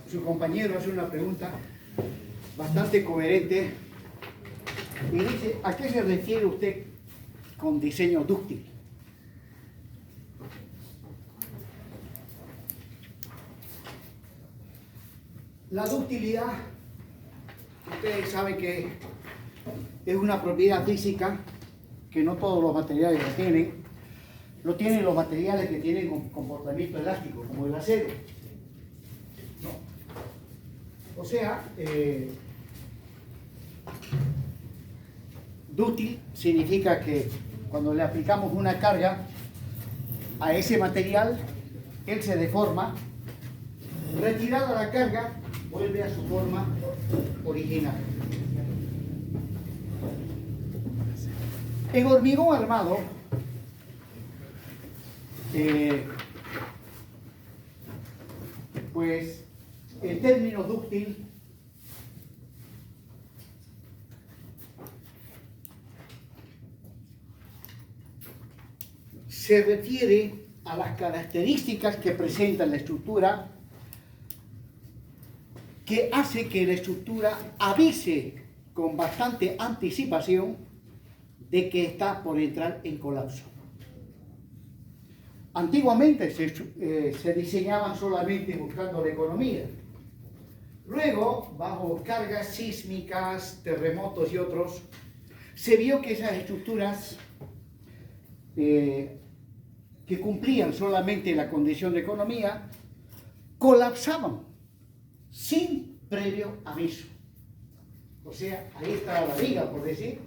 su compañero hace una pregunta bastante coherente y dice, ¿a qué se refiere usted con diseño dúctil? La ductilidad, ustedes saben que es una propiedad física que no todos los materiales lo tienen. Lo tienen los materiales que tienen comportamiento elástico, como el acero. ¿No? O sea, dúctil significa que cuando le aplicamos una carga a ese material, él se deforma. Retirada la carga, vuelve a su forma original. En hormigón armado, pues el término dúctil se refiere a las características que presenta la estructura, que hace que la estructura avise con bastante anticipación de que está por entrar en colapso. Antiguamente se diseñaban solamente buscando la economía. Luego, bajo cargas sísmicas, terremotos y otros, se vio que esas estructuras que cumplían solamente la condición de economía colapsaban sin previo aviso. O sea, ahí está la viga, por decir,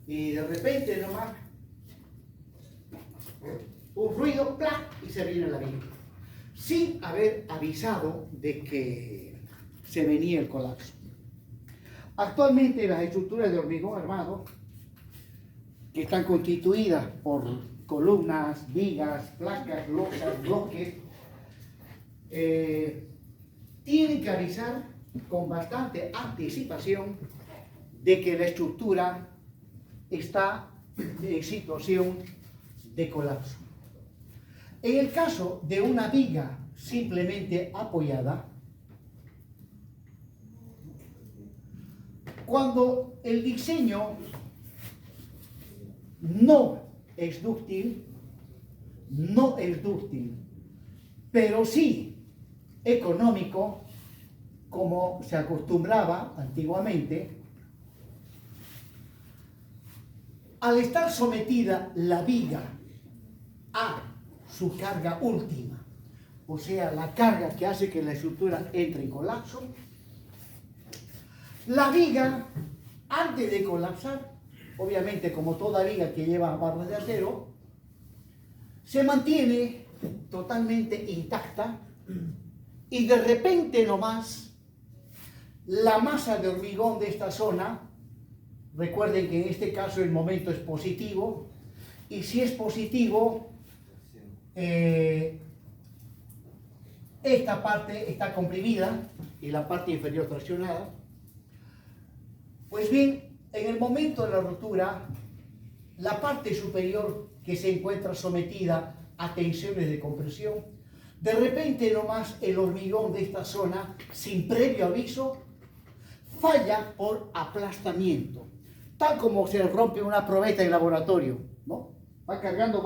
y de repente nomás un ruido, ¡plac!, y se viene la viga, sin haber avisado de que se venía el colapso. Actualmente las estructuras de hormigón armado, que están constituidas por columnas, vigas, placas, losas, bloques, tienen que avisar con bastante anticipación de que la estructura está en situación de colapso. En el caso de una viga simplemente apoyada, cuando el diseño no es dúctil, pero sí económico, como se acostumbraba antiguamente, al estar sometida la viga a su carga última, o sea, la carga que hace que la estructura entre en colapso, la viga, antes de colapsar, obviamente como toda viga que lleva barras de acero, se mantiene totalmente intacta y de repente nomás la masa de hormigón de esta zona, recuerden que en este caso el momento es positivo, y si es positivo, esta parte está comprimida y la parte inferior traccionada. Pues bien, en el momento de la rotura, la parte superior que se encuentra sometida a tensiones de compresión, de repente nomás el hormigón de esta zona, sin previo aviso, falla por aplastamiento, tal como se rompe una probeta en laboratorio, ¿no? Va cargando,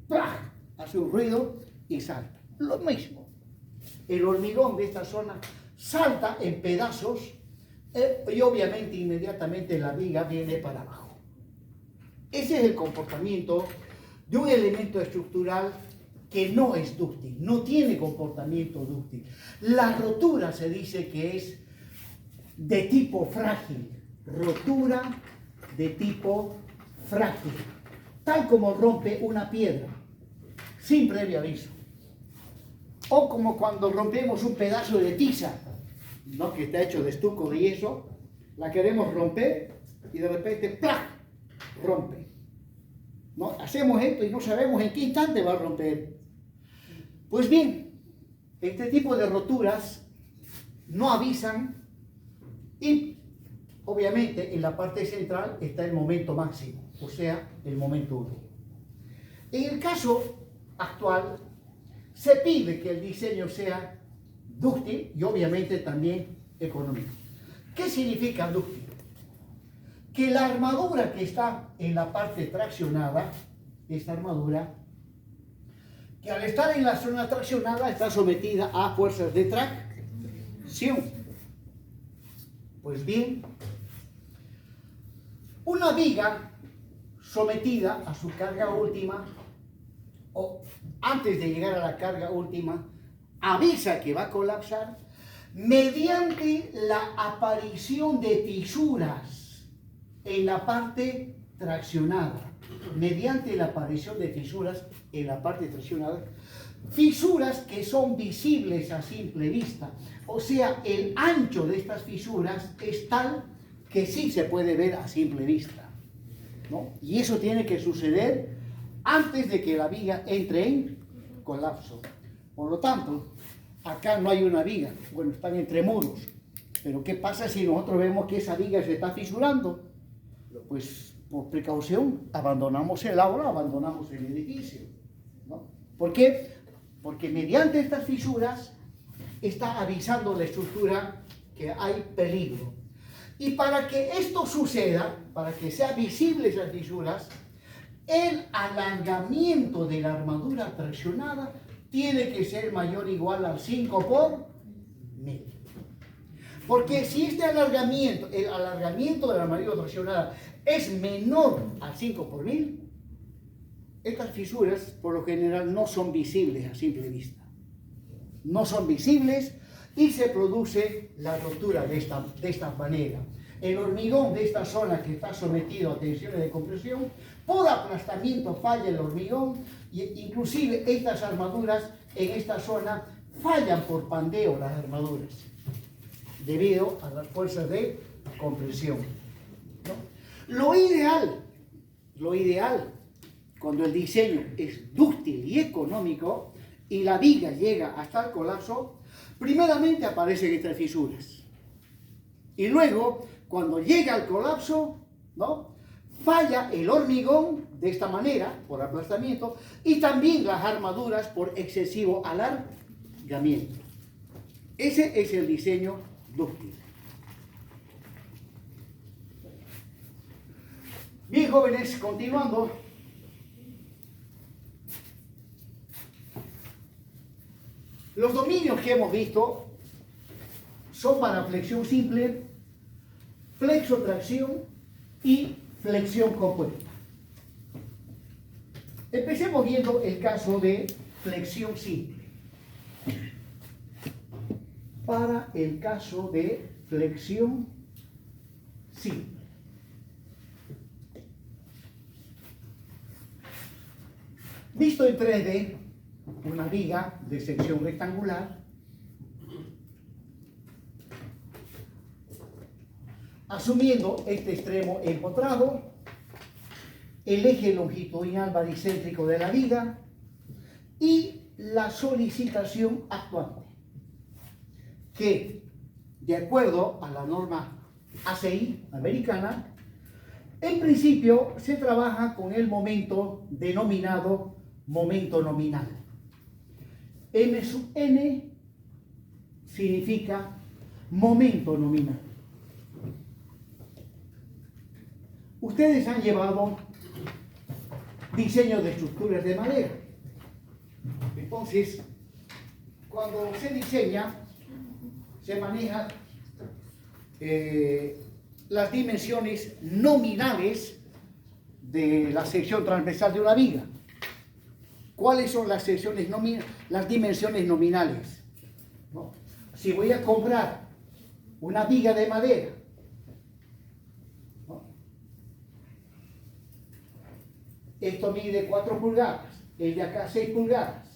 ¡plá!, hace un ruido y salta. Lo mismo, el hormigón de esta zona salta en pedazos y obviamente inmediatamente la viga viene para abajo. Ese es el comportamiento de un elemento estructural que no es dúctil, no tiene comportamiento dúctil. La rotura se dice que es de tipo frágil, rotura de tipo frágil, tal como rompe una piedra, sin previo aviso. O como cuando rompemos un pedazo de tiza, ¿no?, que está hecho de estuco de yeso, la queremos romper y de repente ¡plac!, rompe. ¿No? Hacemos esto y no sabemos en qué instante va a romper. Pues bien, este tipo de roturas no avisan y obviamente en la parte central está el momento máximo, o sea, el momento 1. En el caso actual, se pide que el diseño sea dúctil y obviamente también económico. ¿Qué significa dúctil? Que la armadura que está en la parte traccionada, esta armadura, que al estar en la zona traccionada está sometida a fuerzas de tracción. Pues bien, una viga sometida a su carga última, o antes de llegar a la carga última, avisa que va a colapsar mediante la aparición de fisuras en la parte traccionada. Mediante la aparición de fisuras en la parte traccionada, fisuras que son visibles a simple vista. O sea, el ancho de estas fisuras es tal que sí se puede ver a simple vista, ¿no? Y eso tiene que suceder antes de que la viga entre en colapso. Por lo tanto, acá no hay una viga, bueno, están entre muros. Pero ¿qué pasa si nosotros vemos que esa viga se está fisurando? Pues por precaución abandonamos el aula, abandonamos el edificio, ¿no? ¿Por qué? Porque mediante estas fisuras está avisando la estructura que hay peligro. Y para que esto suceda, para que sea visible esas fisuras, el alargamiento de la armadura traccionada tiene que ser mayor o igual al 5 por 1000. Porque si este alargamiento, el alargamiento de la armadura traccionada es menor al 5 por 1000, estas fisuras por lo general no son visibles a simple vista. No son visibles y se produce la rotura de esta manera. El hormigón de esta zona que está sometido a tensiones de compresión, por aplastamiento falla el hormigón, e inclusive estas armaduras en esta zona fallan por pandeo las armaduras, debido a las fuerzas de compresión, ¿no? Lo ideal, cuando el diseño es dúctil y económico y la viga llega hasta el colapso, primeramente aparecen estas fisuras. Y luego, cuando llega al colapso, ¿no?, falla el hormigón de esta manera, por aplastamiento, y también las armaduras por excesivo alargamiento. Ese es el diseño dúctil. Bien, jóvenes, continuando. Los dominios que hemos visto son para flexión simple, flexotracción y flexión compuesta. Empecemos viendo el caso de flexión simple. Para el caso de flexión simple. Visto en 3D, una viga de sección rectangular, asumiendo este extremo empotrado, el eje longitudinal baricéntrico de la viga y la solicitación actuante, que, de acuerdo a la norma ACI americana, en principio se trabaja con el momento denominado momento nominal. M sub n significa momento nominal. Ustedes han llevado diseño de estructuras de madera. Entonces, cuando se diseña, se manejan las dimensiones nominales de la sección transversal de una viga. ¿Cuáles son las dimensiones nominales? ¿No? Si voy a comprar una viga de madera, ¿no?, esto mide 4 pulgadas, el de acá 6 pulgadas.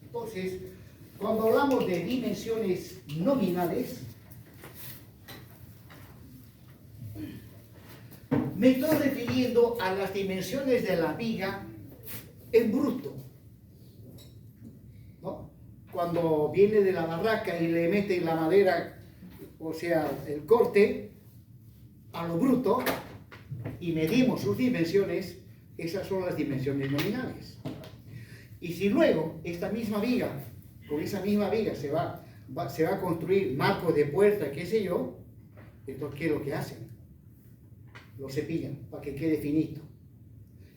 Entonces, cuando hablamos de dimensiones nominales, me estoy refiriendo a las dimensiones de la viga en bruto, ¿no? Cuando viene de la barraca y le meten la madera, o sea, el corte, a lo bruto, y medimos sus dimensiones, esas son las dimensiones nominales. Y si luego esta misma viga con esa misma viga se va a construir marcos de puerta, qué sé yo, entonces, ¿qué es lo que hacen? Lo cepillan para que quede finito.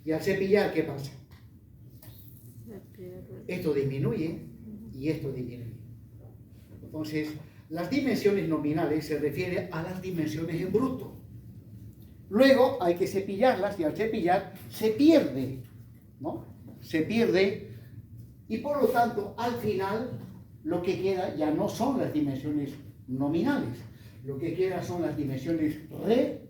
Y al cepillar, ¿qué pasa? Esto disminuye y esto disminuye. Entonces, las dimensiones nominales se refieren a las dimensiones en bruto. Luego hay que cepillarlas y al cepillar se pierde, ¿no? Se pierde y por lo tanto al final lo que queda ya no son las dimensiones nominales, lo que queda son las dimensiones reales.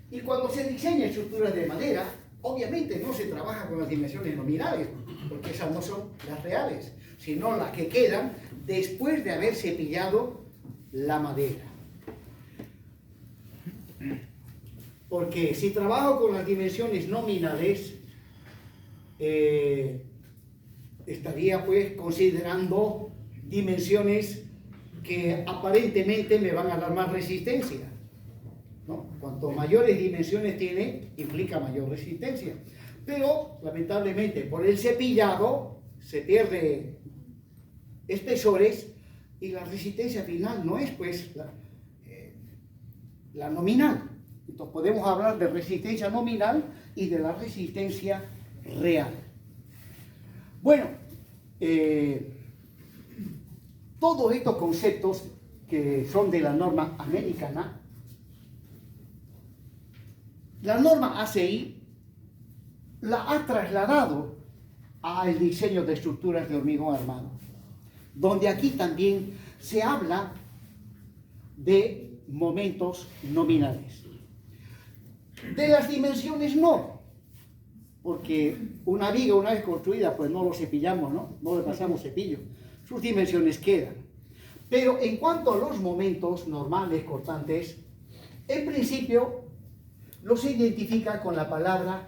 Y cuando se diseña estructuras de madera, obviamente no se trabaja con las dimensiones nominales, porque esas no son las reales, sino las que quedan después de haber cepillado la madera. Porque si trabajo con las dimensiones nominales, estaría pues considerando dimensiones que aparentemente me van a dar más resistencia, ¿no? Cuanto mayores dimensiones tiene, implica mayor resistencia. Pero, lamentablemente, por el cepillado se pierde espesores y la resistencia final no es pues la nominal. Entonces podemos hablar de resistencia nominal y de la resistencia real. Bueno, todos estos conceptos que son de la norma americana, la norma ACI la ha trasladado al diseño de estructuras de hormigón armado, donde aquí también se habla de momentos nominales. De las dimensiones no, porque una viga una vez construida pues no lo cepillamos, no le pasamos cepillo, sus dimensiones quedan. Pero en cuanto a los momentos normales, cortantes, en principio los se identifica con la palabra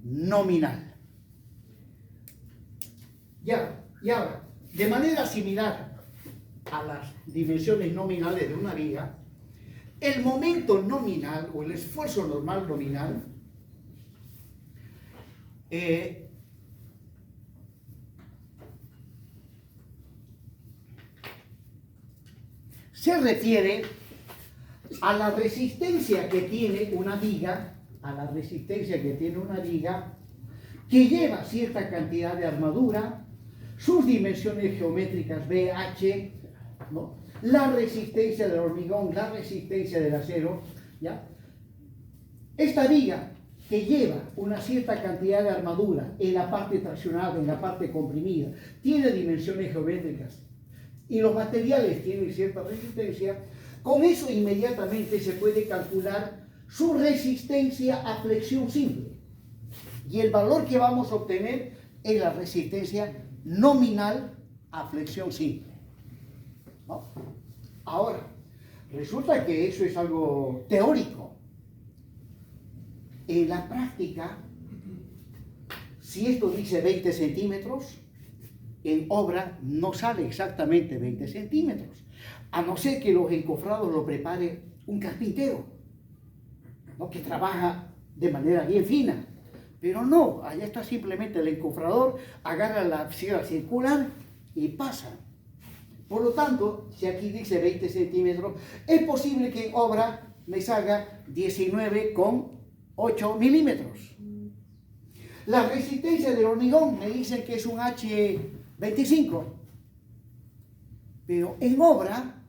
nominal. Y ahora, de manera similar a las dimensiones nominales de una viga, el momento nominal o el esfuerzo normal nominal se refiere a la resistencia que tiene una viga, que lleva cierta cantidad de armadura, sus dimensiones geométricas B, H, ¿no? La resistencia del hormigón, la resistencia del acero, ¿ya? Esta viga que lleva una cierta cantidad de armadura en la parte traccionada, en la parte comprimida, tiene dimensiones geométricas y los materiales tienen cierta resistencia, con eso inmediatamente se puede calcular su resistencia a flexión simple. Y el valor que vamos a obtener es la resistencia nominal a flexión simple, ¿no? Ahora, resulta que eso es algo teórico. En la práctica, si esto dice 20 centímetros, en obra no sale exactamente 20 centímetros, a no ser que los encofrados lo prepare un carpintero, ¿no? Que trabaja de manera bien fina. Pero no, allá está simplemente el encofrador, agarra la sierra circular y pasa. Por lo tanto, si aquí dice 20 centímetros, es posible que en obra me salga 19,8 milímetros. La resistencia del hormigón me dicen que es un H25. Pero en obra,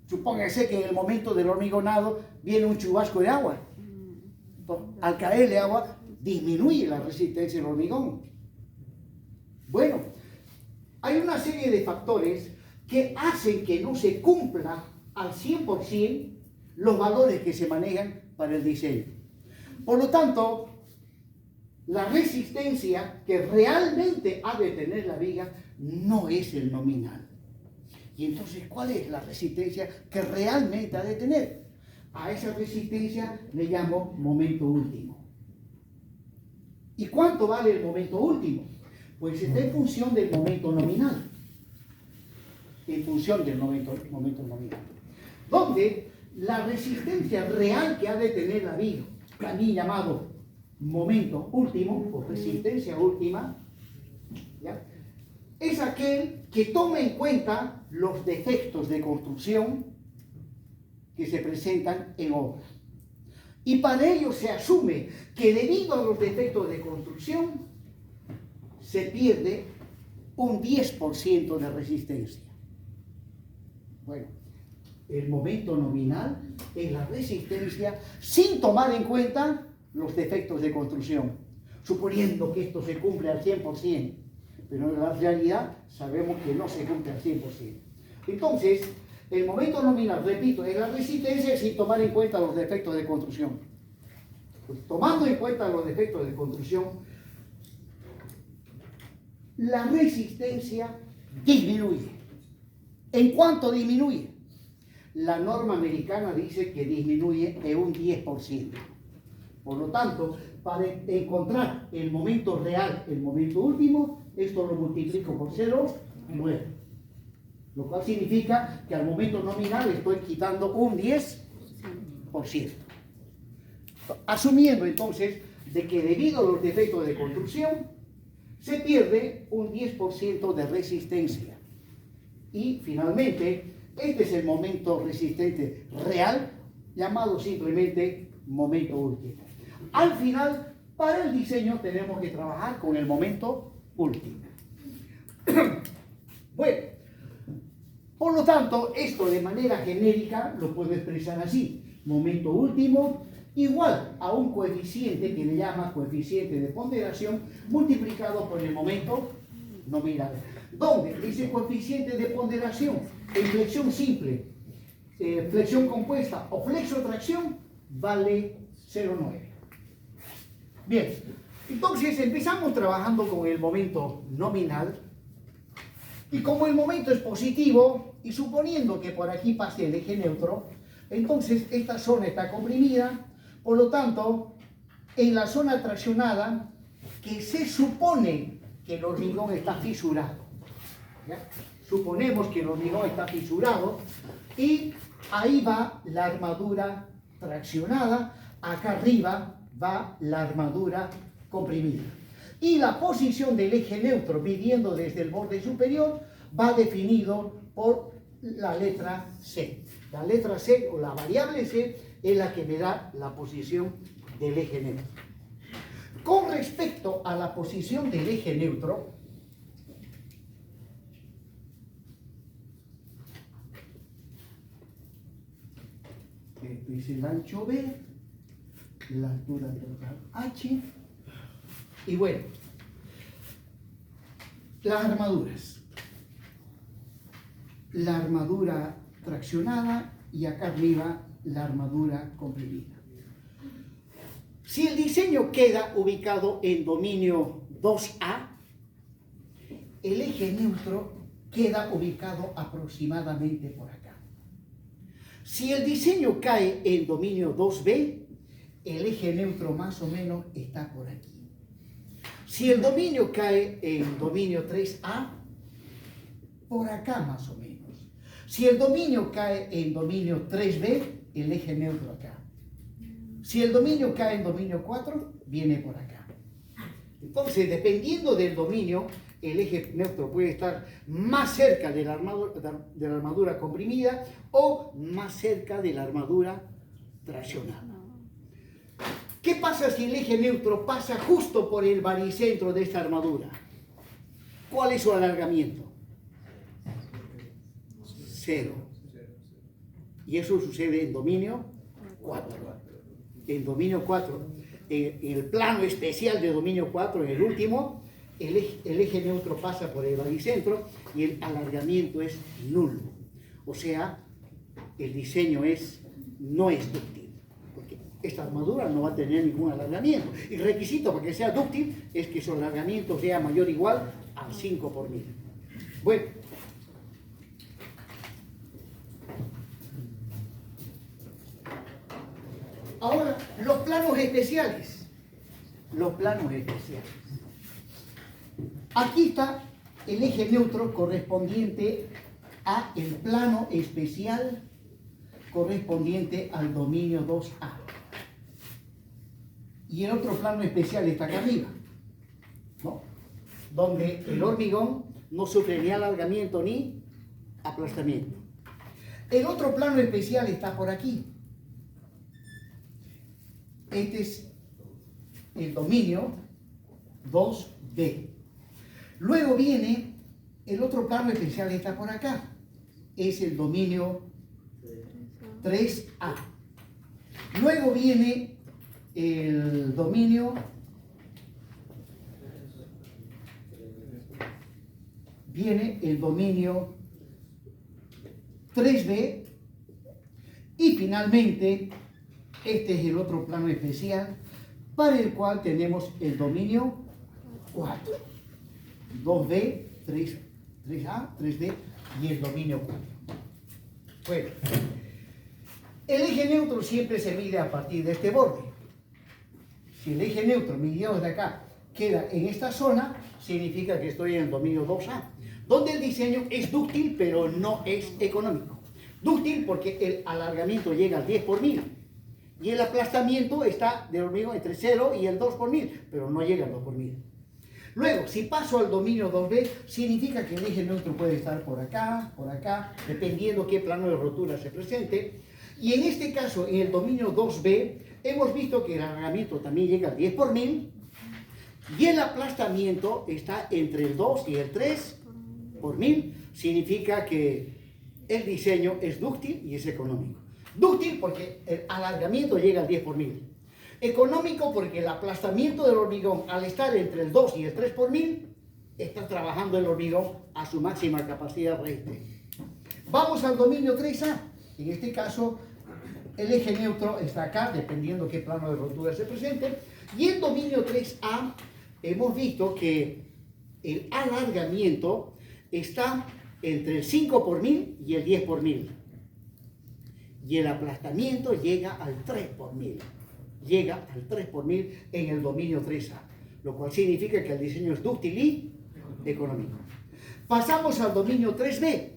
supóngase que en el momento del hormigonado viene un chubasco de agua. Entonces, al caerle agua, disminuye la resistencia del hormigón. Bueno, hay una serie de factores que hacen que no se cumpla al 100% los valores que se manejan para el diseño. Por lo tanto, la resistencia que realmente ha de tener la viga no es el nominal. Y entonces, ¿cuál es la resistencia que realmente ha de tener? A esa resistencia le llamo momento último. ¿Y cuánto vale el momento último? Pues está en función del momento nominal. En función del momento nominal. Donde la resistencia real que ha de tener la viga, también llamado momento último o resistencia última, aquel que toma en cuenta los defectos de construcción que se presentan en obra. Y para ello se asume que debido a los defectos de construcción se pierde un 10% de resistencia. Bueno, el momento nominal es la resistencia sin tomar en cuenta los defectos de construcción, suponiendo que esto se cumple al 100%, pero en la realidad sabemos que no se cumple al 100%. Entonces, el momento nominal, repito, es la resistencia sin tomar en cuenta los defectos de construcción. Pues, tomando en cuenta los defectos de construcción, la resistencia disminuye. ¿En cuánto disminuye? La norma americana dice que disminuye en un 10%. Por lo tanto, para encontrar el momento real, el momento último, esto lo multiplico por 0,9. Lo cual significa que al momento nominal estoy quitando un 10%. Asumiendo entonces de que debido a los defectos de construcción se pierde un 10% de resistencia. Y finalmente, este es el momento resistente real, llamado simplemente momento último. Al final, para el diseño tenemos que trabajar con el momento último. Bueno, por lo tanto, esto de manera genérica lo puedo expresar así. Momento último igual a un coeficiente que le llama coeficiente de ponderación multiplicado por el momento nominal. Donde ese coeficiente de ponderación en flexión simple, flexión compuesta o flexotracción vale 0,9. Bien, entonces empezamos trabajando con el momento nominal. Y como el momento es positivo, y suponiendo que por aquí pase el eje neutro, entonces esta zona está comprimida, por lo tanto, en la zona traccionada, que se supone que el hormigón está fisurado, ¿ya? Suponemos que el hormigón está fisurado, y ahí va la armadura traccionada, acá arriba va la armadura comprimida. Y la posición del eje neutro, midiendo desde el borde superior, va definido por la letra C. La letra C, o la variable C, es la que me da la posición del eje neutro. Con respecto a la posición del eje neutro, este es el ancho B, la altura total H, y bueno, las armaduras. La armadura traccionada y acá arriba la armadura comprimida. Si el diseño queda ubicado en dominio 2A, el eje neutro queda ubicado aproximadamente por acá. Si el diseño cae en dominio 2B, el eje neutro más o menos está por aquí. Si el dominio cae en dominio 3A, por acá más o menos. Si el dominio cae en dominio 3B, el eje neutro acá. Si el dominio cae en dominio 4, viene por acá. Entonces, dependiendo del dominio, el eje neutro puede estar más cerca de la armadura comprimida o más cerca de la armadura traccionada. ¿Qué pasa si el eje neutro pasa justo por el baricentro de esta armadura? ¿Cuál es su alargamiento? 0. Y eso sucede en dominio 4. En dominio 4, en el plano especial de dominio 4, en el último, el eje neutro pasa por el baricentro y el alargamiento es nulo. O sea, el diseño no es dúctil, porque esta armadura no va a tener ningún alargamiento. Y el requisito para que sea dúctil es que su alargamiento sea mayor o igual a 5 por 1000. Bueno, ahora, los planos especiales. Los planos especiales. Aquí está el eje neutro correspondiente a el plano especial correspondiente al dominio 2A. Y el otro plano especial está acá arriba, ¿no? donde el hormigón no sufre ni alargamiento ni aplastamiento. El otro plano especial está por aquí. Este es el dominio 2B. Luego viene el otro plano especial, está por acá. Es el dominio 3A. Luego viene el dominio 3B. Y finalmente, este es el otro plano especial para el cual tenemos el dominio 4. 2B, 3A, 3B y el dominio 4. Bueno, el eje neutro siempre se mide a partir de este borde. Si el eje neutro midido desde acá queda en esta zona, significa que estoy en el dominio 2A, donde el diseño es dúctil pero no es económico. Dúctil porque el alargamiento llega al 10 por 1000 y el aplastamiento está del hormigón entre 0 y el 2 por 1000, pero no llega al 2 por 1000. Luego, si paso al dominio 2B, significa que el eje neutro puede estar por acá, dependiendo qué plano de rotura se presente. Y en este caso, en el dominio 2B, hemos visto que el alargamiento también llega al 10 por 1000 y el aplastamiento está entre el 2 y el 3 por 1000. Significa que el diseño es dúctil y es económico. Dúctil porque el alargamiento llega al 10 por 1000. Económico porque el aplastamiento del hormigón, al estar entre el 2 y el 3 por 1000, está trabajando el hormigón a su máxima capacidad resistente. Vamos al dominio 3A. En este caso, el eje neutro está acá, dependiendo qué plano de rotura se presente. Y en dominio 3A hemos visto que el alargamiento está entre el 5 por 1000 y el 10 por 1000. Y el aplastamiento llega al 3 por 1000. Llega al 3 por 1000 en el dominio 3A, lo cual significa que el diseño es dúctil y económico. Pasamos al dominio 3B.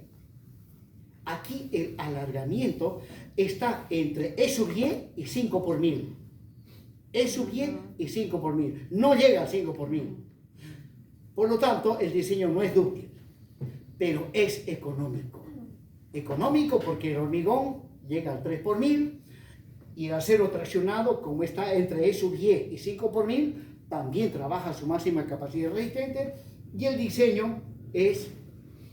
Aquí el alargamiento está entre E sub Y y 5 por 1000. E sub Y y 5 por 1000. No llega a 5 por 1000. Por lo tanto, el diseño no es dúctil, pero es económico. Económico porque el hormigón llega al 3 por 1000 y el acero traccionado, como está entre E sub Y y 5 por 1000, también trabaja a su máxima capacidad resistente y el diseño es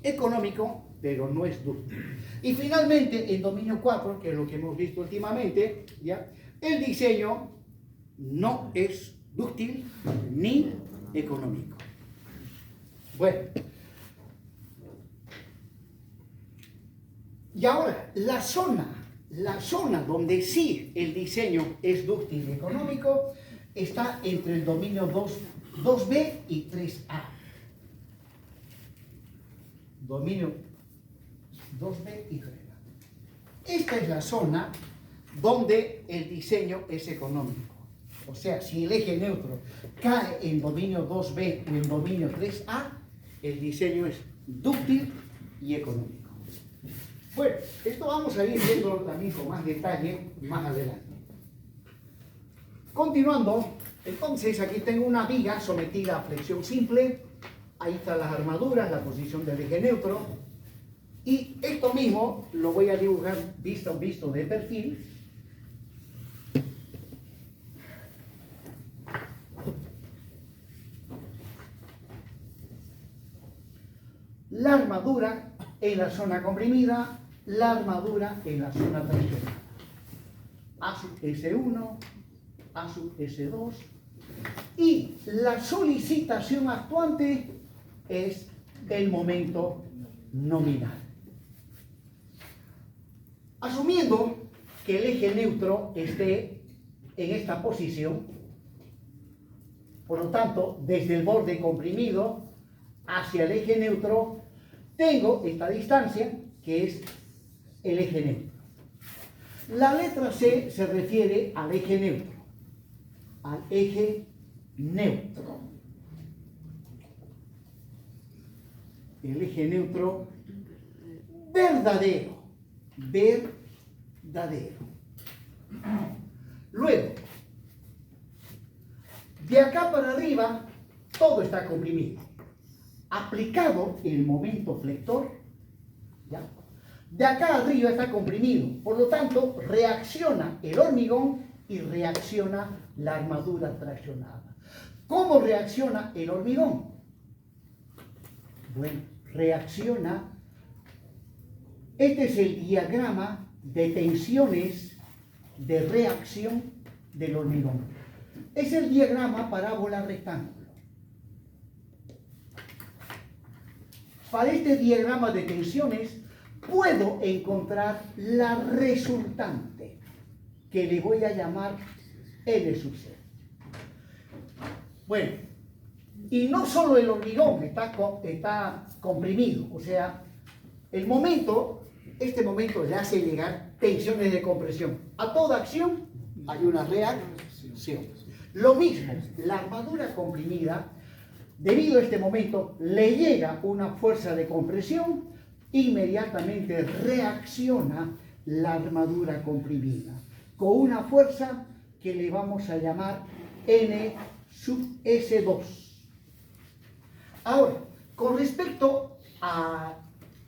económico, pero no es dúctil. Y finalmente, en dominio 4, que es lo que hemos visto últimamente, ¿ya? El diseño no es dúctil ni económico. Bueno. Y ahora, la zona donde sí el diseño es dúctil y económico está entre el dominio 2B y 3A. Dominio 2B y 3A. Esta es la zona donde el diseño es económico. O sea, si el eje neutro cae en dominio 2B o en dominio 3A, el diseño es dúctil y económico. Bueno, esto vamos a ir viendo también con más detalle más adelante. Continuando, entonces aquí tengo una viga sometida a flexión simple. Ahí están las armaduras, la posición del eje neutro. Y esto mismo lo voy a dibujar visto de perfil. La armadura en la zona comprimida, la armadura en la zona traccionada. A sub S1, A sub S2. Y la solicitación actuante es el momento nominal. Asumiendo que el eje neutro esté en esta posición, por lo tanto, desde el borde comprimido hacia el eje neutro, tengo esta distancia que es el eje neutro. La letra C se refiere al eje neutro. Al eje neutro. El eje neutro verdadero. Verdadero. Luego, de acá para arriba, todo está comprimido. aplicado el momento flector, ¿ya? De acá arriba está comprimido, por lo tanto reacciona el hormigón y reacciona la armadura traccionada. ¿Cómo reacciona el hormigón? Bueno, reacciona, este es el diagrama de tensiones de reacción del hormigón. Es el diagrama parábola rectángulo. Para este diagrama de tensiones puedo encontrar la resultante, que le voy a llamar N sub C. Bueno, y no solo el hormigón está comprimido, o sea, este momento le hace llegar tensiones de compresión. A toda acción hay una reacción. Lo mismo, la armadura comprimida, debido a este momento, le llega una fuerza de compresión, inmediatamente reacciona la armadura comprimida con una fuerza que le vamos a llamar N sub S2. Ahora, con respecto a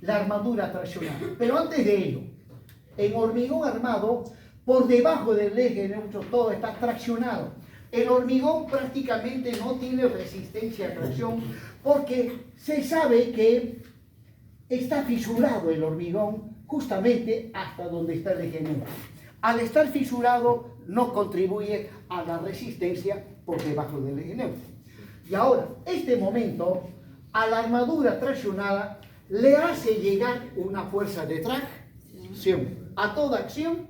la armadura traccionada, pero antes de ello, en hormigón armado, por debajo del eje neutro todo está traccionado. El hormigón prácticamente no tiene resistencia a tracción porque se sabe que está fisurado el hormigón justamente hasta donde está el eje neutro. Al estar fisurado no contribuye a la resistencia por debajo del eje neutro. Y ahora, este momento, a la armadura traccionada le hace llegar una fuerza de tracción. A toda acción,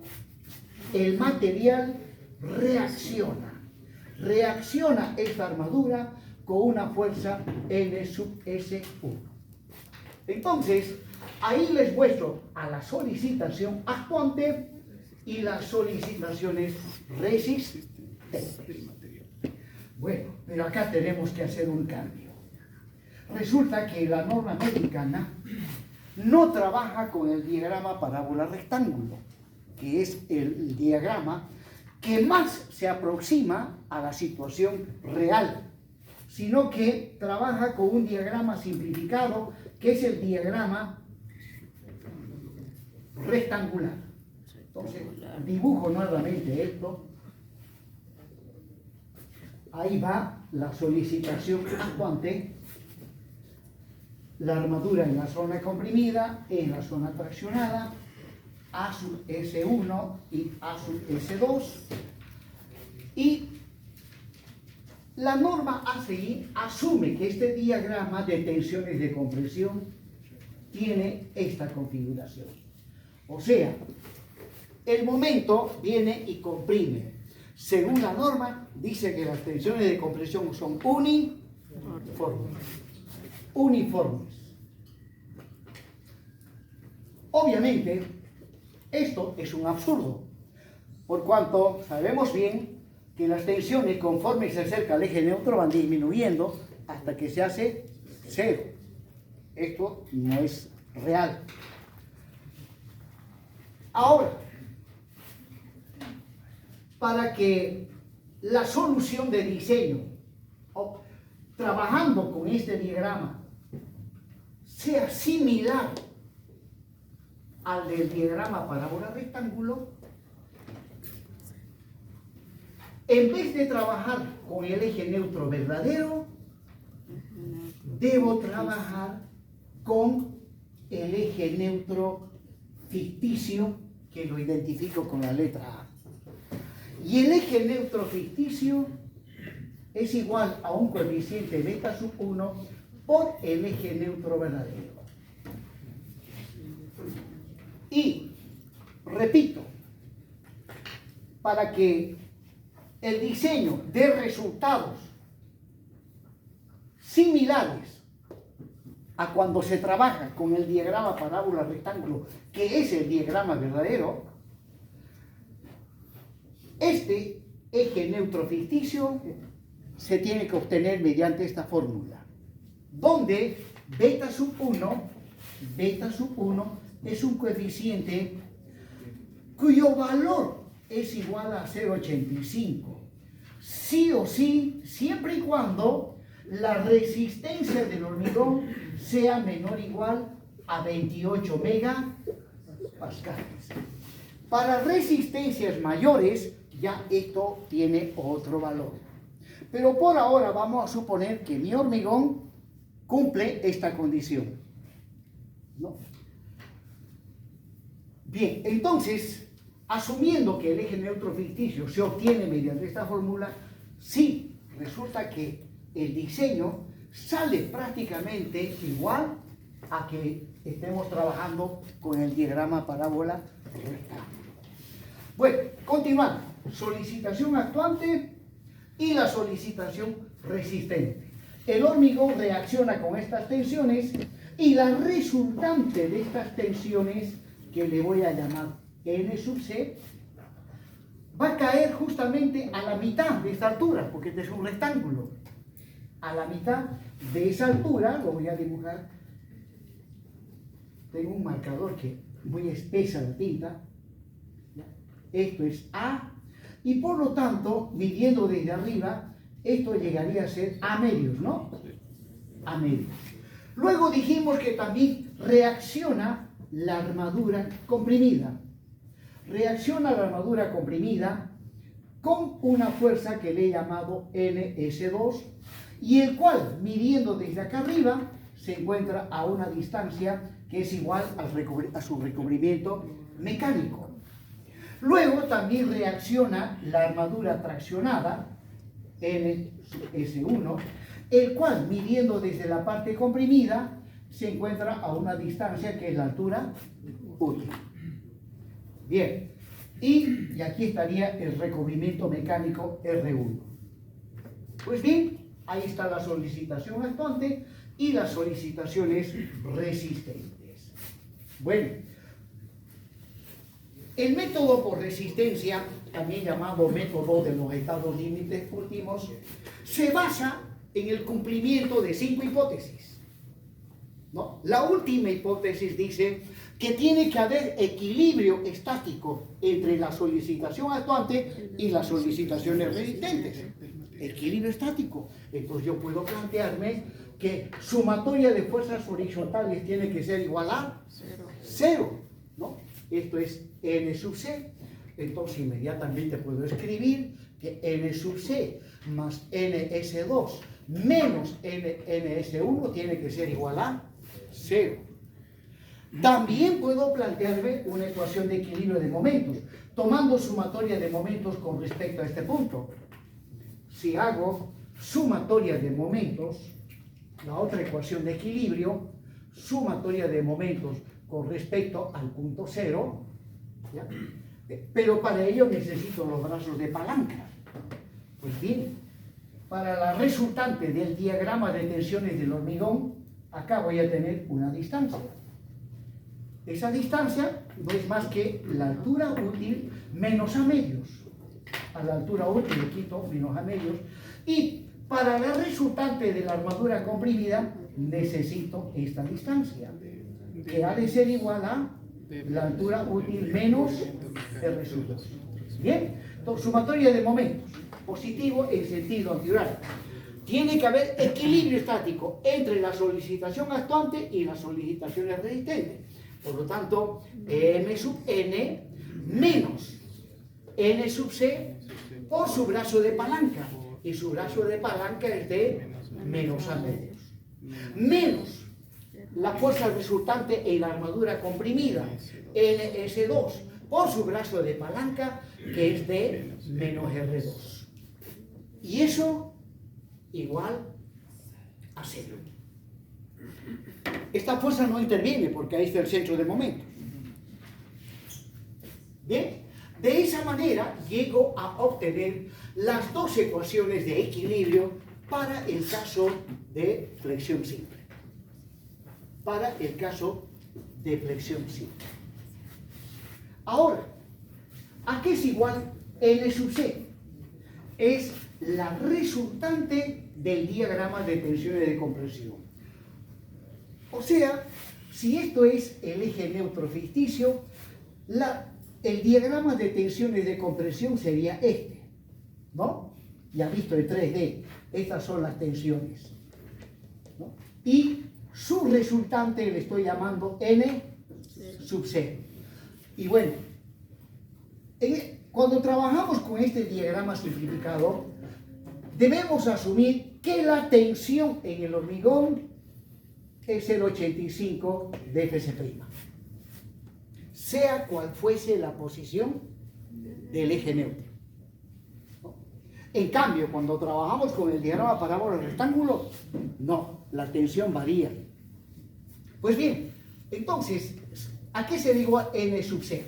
el material reacciona. Reacciona esta armadura con una fuerza N sub S1. Entonces, ahí les muestro a la solicitación actuante y las solicitaciones resistentes. Bueno, pero acá tenemos que hacer un cambio. Resulta que la norma americana no trabaja con el diagrama parábola rectángulo, que es el diagrama que más se aproxima a la situación real, sino que trabaja con un diagrama simplificado, que es el diagrama rectangular. Entonces, dibujo nuevamente esto. Ahí va la solicitación actuante, la armadura en la zona comprimida, en la zona traccionada, A sub S1 y A sub S2. Y la norma ACI asume que este diagrama de tensiones de compresión tiene esta configuración. O sea, el momento viene y comprime. Según la norma, dice que las tensiones de compresión son uniformes. Obviamente, esto es un absurdo, por cuanto sabemos bien que las tensiones, conforme se acerca al eje neutro, van disminuyendo hasta que se hace cero. Esto no es real. Ahora, para que la solución de diseño, trabajando con este diagrama, sea similar al del diagrama parábola rectángulo, en vez de trabajar con el eje neutro verdadero, debo trabajar con el eje neutro ficticio, que lo identifico con la letra A. Y el eje neutro ficticio es igual a un coeficiente beta sub 1 por el eje neutro verdadero. Y, repito, para que el diseño dé resultados similares a cuando se trabaja con el diagrama parábola rectángulo, que es el diagrama verdadero, este eje neutro ficticio se tiene que obtener mediante esta fórmula, donde beta sub 1 es un coeficiente cuyo valor es igual a 0,85. Sí o sí, siempre y cuando la resistencia del hormigón sea menor o igual a 28 megapascales. Para resistencias mayores, ya esto tiene otro valor. Pero por ahora vamos a suponer que mi hormigón cumple esta condición, ¿no? Bien, entonces, asumiendo que el eje neutro ficticio se obtiene mediante esta fórmula, sí, resulta que el diseño sale prácticamente igual a que estemos trabajando con el diagrama parábola rectángulo. Bueno, continuamos. Solicitación actuante y la solicitación resistente. El hormigón reacciona con estas tensiones y la resultante de estas tensiones, que le voy a llamar N sub C, va a caer justamente a la mitad de esta altura, porque este es un rectángulo. A la mitad de esa altura, lo voy a dibujar. Tengo un marcador que muy espesa la tinta. Esto es A, y por lo tanto, midiendo desde arriba, esto llegaría a ser A medios, ¿no? A medios. Luego dijimos que también reacciona la armadura comprimida. Reacciona la armadura comprimida con una fuerza que le he llamado NS2, y el cual, midiendo desde acá arriba, se encuentra a una distancia que es igual a su recubrimiento mecánico. Luego también reacciona la armadura traccionada, NS1, el cual, midiendo desde la parte comprimida, se encuentra a una distancia que es la altura útil. Bien, y aquí estaría el recubrimiento mecánico R1. Pues bien, ahí está la solicitación actuante y las solicitaciones resistentes. Bueno, el método por resistencia, también llamado método de los estados límites últimos, se basa en el cumplimiento de 5 hipótesis, ¿no? La última hipótesis dice que tiene que haber equilibrio estático entre la solicitación actuante y las solicitaciones resistentes. Equilibrio estático. Entonces yo puedo plantearme que sumatoria de fuerzas horizontales tiene que ser igual a 0, ¿no? Esto es N sub C. Entonces inmediatamente puedo escribir que N sub C más NS2 menos NS1 tiene que ser igual a 0. También puedo plantearme una ecuación de equilibrio de momentos, tomando sumatoria de momentos con respecto a este punto. Si hago sumatoria de momentos, la otra ecuación de equilibrio, sumatoria de momentos con respecto al punto 0, ¿ya? Pero para ello necesito los brazos de palanca. Pues bien, para la resultante del diagrama de tensiones del hormigón, acá voy a tener una distancia. Esa distancia no es más que la altura útil menos A medios. A la altura útil le quito menos A medios. Y para la resultante de la armadura comprimida necesito esta distancia, que ha de ser igual a la altura útil menos el resultado. Bien, entonces sumatoria de momentos, positivo en sentido antihorario. Tiene que haber equilibrio estático entre la solicitación actuante y las solicitaciones resistentes. Por lo tanto, M sub N menos N sub C por su brazo de palanca. Y su brazo de palanca es de menos A medios. Menos la fuerza resultante en la armadura comprimida, NS2, por su brazo de palanca, que es de menos R2. Y eso igual a 0. Esta fuerza no interviene porque ahí está el centro de momentos. Bien, de esa manera llego a obtener las dos ecuaciones de equilibrio para el caso de flexión simple. Para el caso de flexión simple. Ahora, ¿a qué es igual N sub C? Es la resultante del diagrama de tensiones de compresión. O sea, si esto es el eje neutro ficticio, el diagrama de tensiones de compresión sería este, ¿no? Ya visto en 3D, estas son las tensiones. y su resultante le estoy llamando N sub C. Y bueno, cuando trabajamos con este diagrama simplificado, debemos asumir que la tensión en el hormigón es el 85 de Fc', sea cual fuese la posición del eje neutro. En cambio, cuando trabajamos con el diagrama parábola rectángulo, no, la tensión varía. Pues bien, entonces, ¿a qué se le iguala N sub C?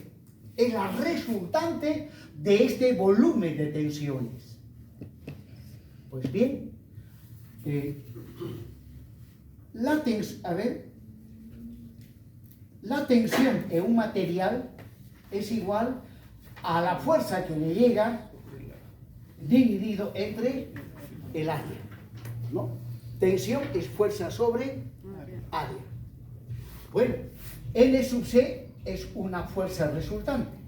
Es la resultante de este volumen de tensiones. Pues bien, la tensión en un material es igual a la fuerza que le llega dividido entre el área, ¿no? Tensión es fuerza sobre área. Bueno, N sub C es una fuerza resultante.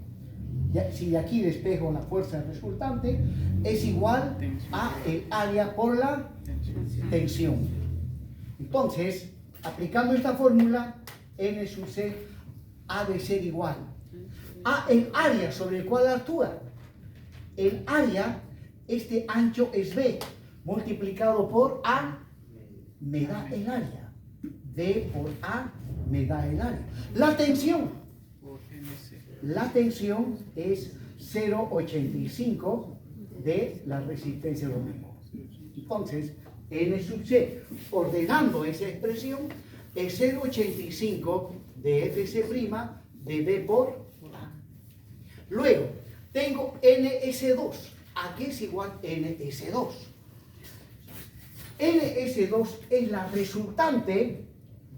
Si de aquí despejo la fuerza resultante, es igual a el área por la tensión. Entonces, aplicando esta fórmula, N sub C ha de ser igual a el área sobre el cual actúa. El área, este ancho es B, multiplicado por A, me da el área. B por A me da el área. La tensión es 0,85 de la resistencia del hormigón. Entonces, N sub C, ordenando esa expresión, es 0,85 de Fc' de B por A. Luego, tengo NS2. ¿A qué es igual NS2? NS2 es la resultante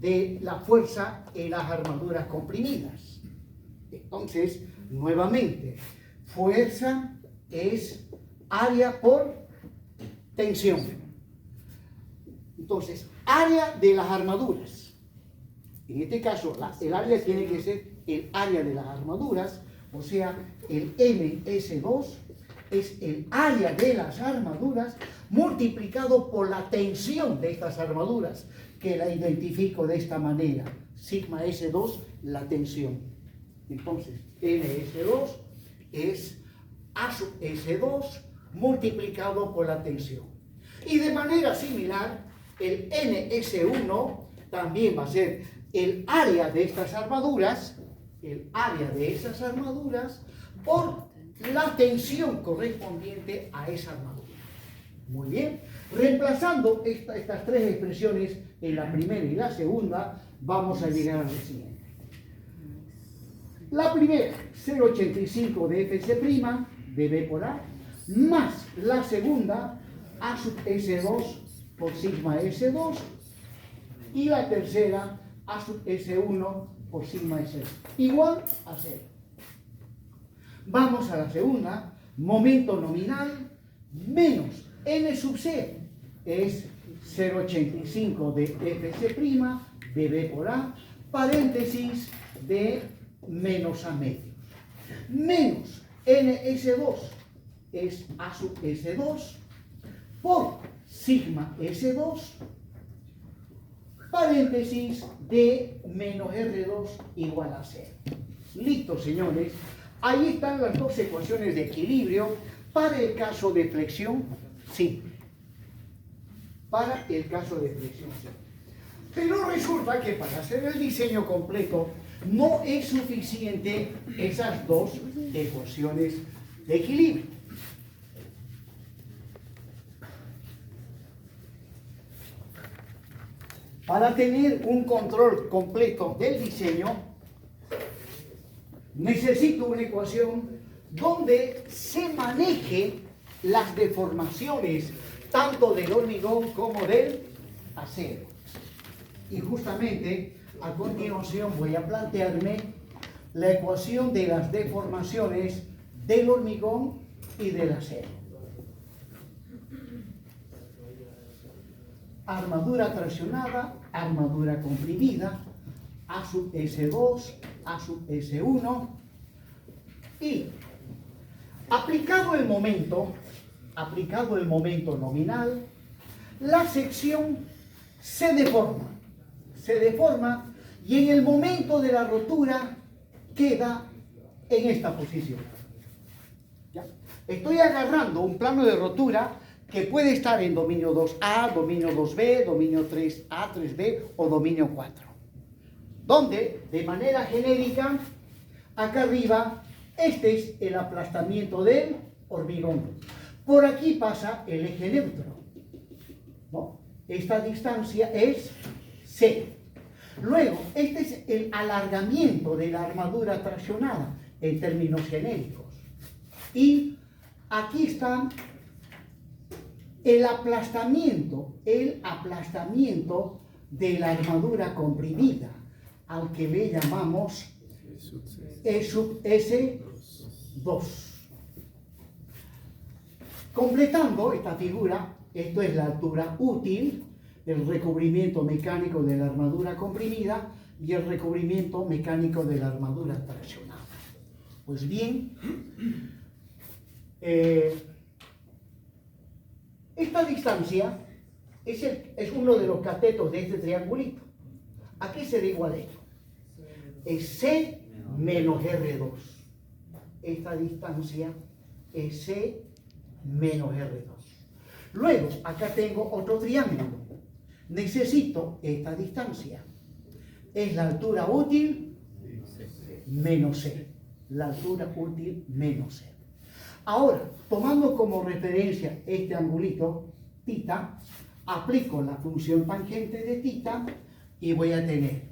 de la fuerza en las armaduras comprimidas. Entonces, nuevamente, fuerza es área por tensión. Entonces, área de las armaduras. En este caso, el área tiene que ser el área de las armaduras, o sea, el MS2 es el área de las armaduras multiplicado por la tensión de estas armaduras, que la identifico de esta manera. Sigma S2, la tensión. Entonces, MS2 es A sub S2 multiplicado por la tensión. Y de manera similar, el NS1 también va a ser el área de estas armaduras, por la tensión correspondiente a esa armadura. Muy bien. Reemplazando estas tres expresiones en la primera y la segunda, vamos a llegar a la siguiente. La primera, 0,85 de Fc' de B por A, más la segunda, A sub S2 por sigma S2, y la tercera, A sub S1 por sigma S2, igual a 0. Vamos a la segunda, momento nominal menos N sub C, es 0,85 de Fc' de B por A, paréntesis de menos A medios, menos NS2 es A sub S2 por sigma S2, paréntesis de menos R2 igual a 0. Listo, señores. Ahí están las dos ecuaciones de equilibrio para el caso de flexión simple. Para el caso de flexión simple. Pero resulta que para hacer el diseño completo no es suficiente esas dos ecuaciones de equilibrio. Para tener un control completo del diseño, necesito una ecuación donde se maneje las deformaciones tanto del hormigón como del acero. Y justamente a continuación voy a plantearme la ecuación de las deformaciones del hormigón y del acero. Armadura traccionada, armadura comprimida, A sub S2, A sub S1, y aplicado el momento nominal, la sección se deforma y en el momento de la rotura queda en esta posición. ¿Ya? Estoy agarrando un plano de rotura que puede estar en dominio 2A, dominio 2B, dominio 3A, 3B o dominio 4. Donde, de manera genérica, acá arriba, este es el aplastamiento del hormigón. Por aquí pasa el eje neutro, ¿no? Esta distancia es C. Luego, este es el alargamiento de la armadura traccionada en términos genéricos. Y aquí está el aplastamiento de la armadura comprimida, al que le llamamos E sub S2. Completando esta figura, esto es la altura útil del recubrimiento mecánico de la armadura comprimida y el recubrimiento mecánico de la armadura traccionada. Pues bien, esta distancia es uno de los catetos de este triangulito. ¿A qué será igual esto? Es C menos R2. Esta distancia es C menos R2. Luego, acá tengo otro triángulo. Necesito esta distancia. Es la altura útil menos C. La altura útil menos C. Ahora, tomando como referencia este angulito, θ, aplico la función tangente de θ y voy a tener,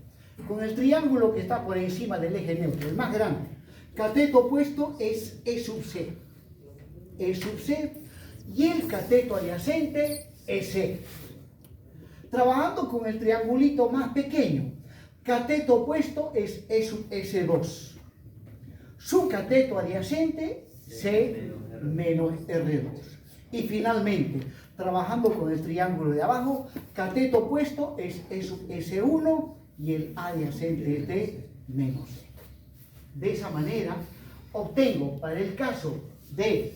con el triángulo que está por encima del eje neutro, el más grande, cateto opuesto es E sub C. E sub C, y el cateto adyacente es C. Trabajando con el triangulito más pequeño, cateto opuesto es E sub S2. Su cateto adyacente, C menos R2. Y finalmente, trabajando con el triángulo de abajo, cateto opuesto es E sub S1 y el adyacente es D menos C. De esa manera, obtengo para el caso de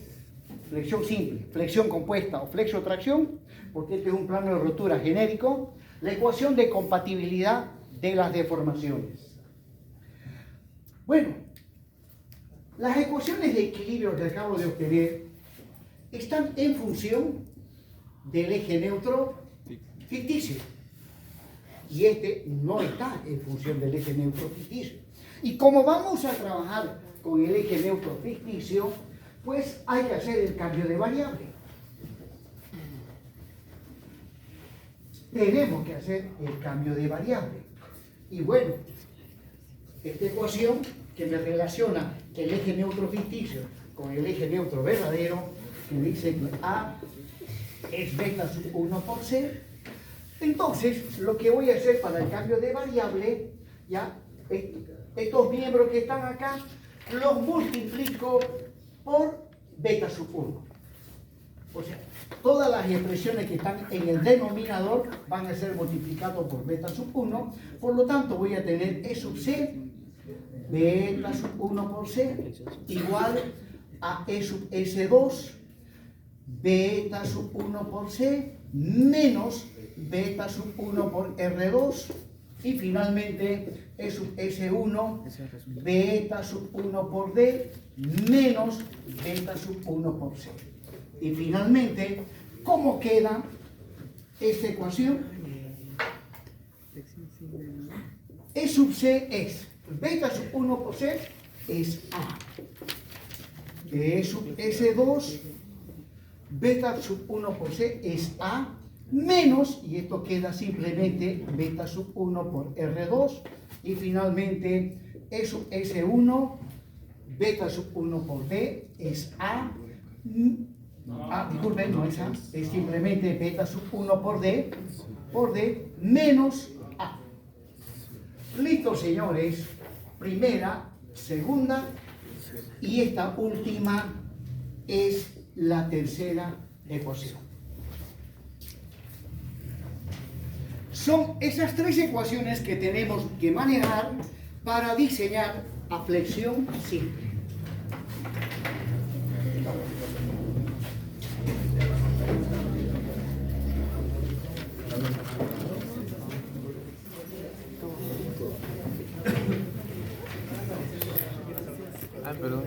flexión simple, flexión compuesta o flexotracción, porque este es un plano de rotura genérico, la ecuación de compatibilidad de las deformaciones. Bueno, las ecuaciones de equilibrio que acabo de obtener están en función del eje neutro ficticio. Y este no está en función del eje neutro ficticio. Y como vamos a trabajar con el eje neutro ficticio, pues hay que hacer el cambio de variable. Tenemos que hacer el cambio de variable. Y bueno, esta ecuación que me relaciona el eje neutro ficticio con el eje neutro verdadero, que me dice que A es beta sub 1 por C. Entonces, lo que voy a hacer para el cambio de variable, ya, estos miembros que están acá, los multiplico por beta sub 1. O sea, todas las expresiones que están en el denominador van a ser multiplicadas por beta sub 1. Por lo tanto, voy a tener E sub C, beta sub 1 por C, igual a E sub S2, beta sub 1 por C, menos beta sub 1 por R2, y finalmente E sub S1, beta sub 1 por D, menos beta sub 1 por C. Y finalmente, ¿cómo queda esta ecuación? E sub C es beta sub 1 por C es A. E sub S2, beta sub 1 por C es A, menos, y esto queda simplemente beta sub 1 por R2, y finalmente E sub S1, beta sub 1 por D es A, disculpen, no es A, es simplemente beta sub 1 por D, menos A. Listo, señores. Primera, segunda, y esta última es la tercera ecuación. Son esas tres ecuaciones que tenemos que manejar para diseñar a flexión simple. Pero